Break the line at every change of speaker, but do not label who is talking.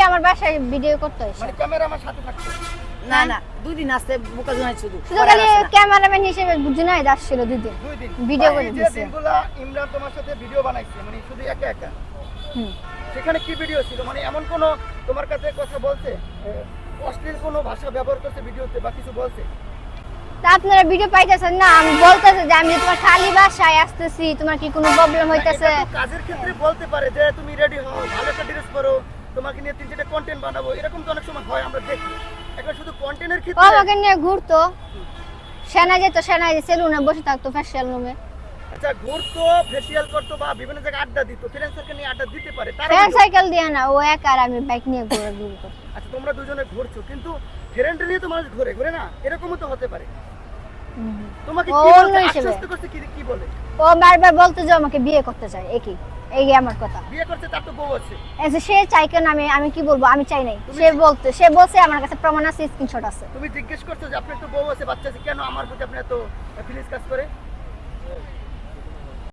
আমার বাসায় ভিডিও করতে হয়
মানে ক্যামেরা আমার সাথে থাকতো
না না দুই দিন আসতে বোকা জোনাই শুধু
শুধু খালি ক্যামেরাম্যান হিসেবে জুনাইদ আসছিল 2 দিন
2 দিন
ভিডিও করে
এই যে
দিয়েছে
দিনগুলা ইমরান তোমার সাথে ভিডিও বানাইছে মানে শুধু একা একা সেখানে কি ভিডিও ছিল মানে এমন কোন তোমার কাছে কথা বলছে অশ্লীল কোনো ভাষা ব্যবহার করছে ভিডিওতে বা কিছু বলছে
তা আপনারা ভিডিও পাইতেছেন না আমি বলতেছি যে আমি তোমার খালি বাসায় আসতেছি তোমার কি কোনো প্রবলেম হইতাছে
এটা তো কাজের ক্ষেত্রে বলতে পারে যে তুমি রেডি হও ভালো একটা ড্রেস পরো তোমাকে নিয়ে 3-4টা কন্টেন্ট বানাবো এরকম তো অনেক সময় হয় আমরা দেখি এখন শুধু কন্টেন্টের
ও
ক্ষেত্রে
আমাকে নিয়ে ঘুরতো সেনা যেত সেনায় সেলুনে বসে থাকতো ফ্যাশন রুমে
আচ্ছা ঘুরতো ফেসিয়াল করতো বা বিভিন্ন জায়গায় আড্ডা দিত ফ্রেন্ডসকে নিয়ে আড্ডা দিতে পারে তার
ফ্রেন্ড সাইকেল দিয়ে না ও একা আর আমি বাইক নিয়ে ঘুরে করতো
আচ্ছা তোমরা দুজনে ঘুরছো কিন্তু ফ্রেন্ড নিয়ে তো মানুষ ঘুরে ঘুরে না এরকমও তো হতে পারে তোমাকে
ও
কি
অন্য
বলছে
হিসেবে।
আশ্বস্ত করছে কি বলে
ও বারবার বলতো যে আমাকে বিয়ে করতে চায় এই আমার কথা
বিয়ে করছে তার তো বউ আছে
এই যে সে চাই কেন আমি কি বলবো আমি চাই নাই সে বলছে আমার কাছে প্রমাণ আছে স্ক্রিনশট আছে
তুমি জিজ্ঞেস করছো যে আপনার তো বউ আছে বাচ্চা আছে কেন আমার প্রতি আপনি এত ফিলিংস কাজ করে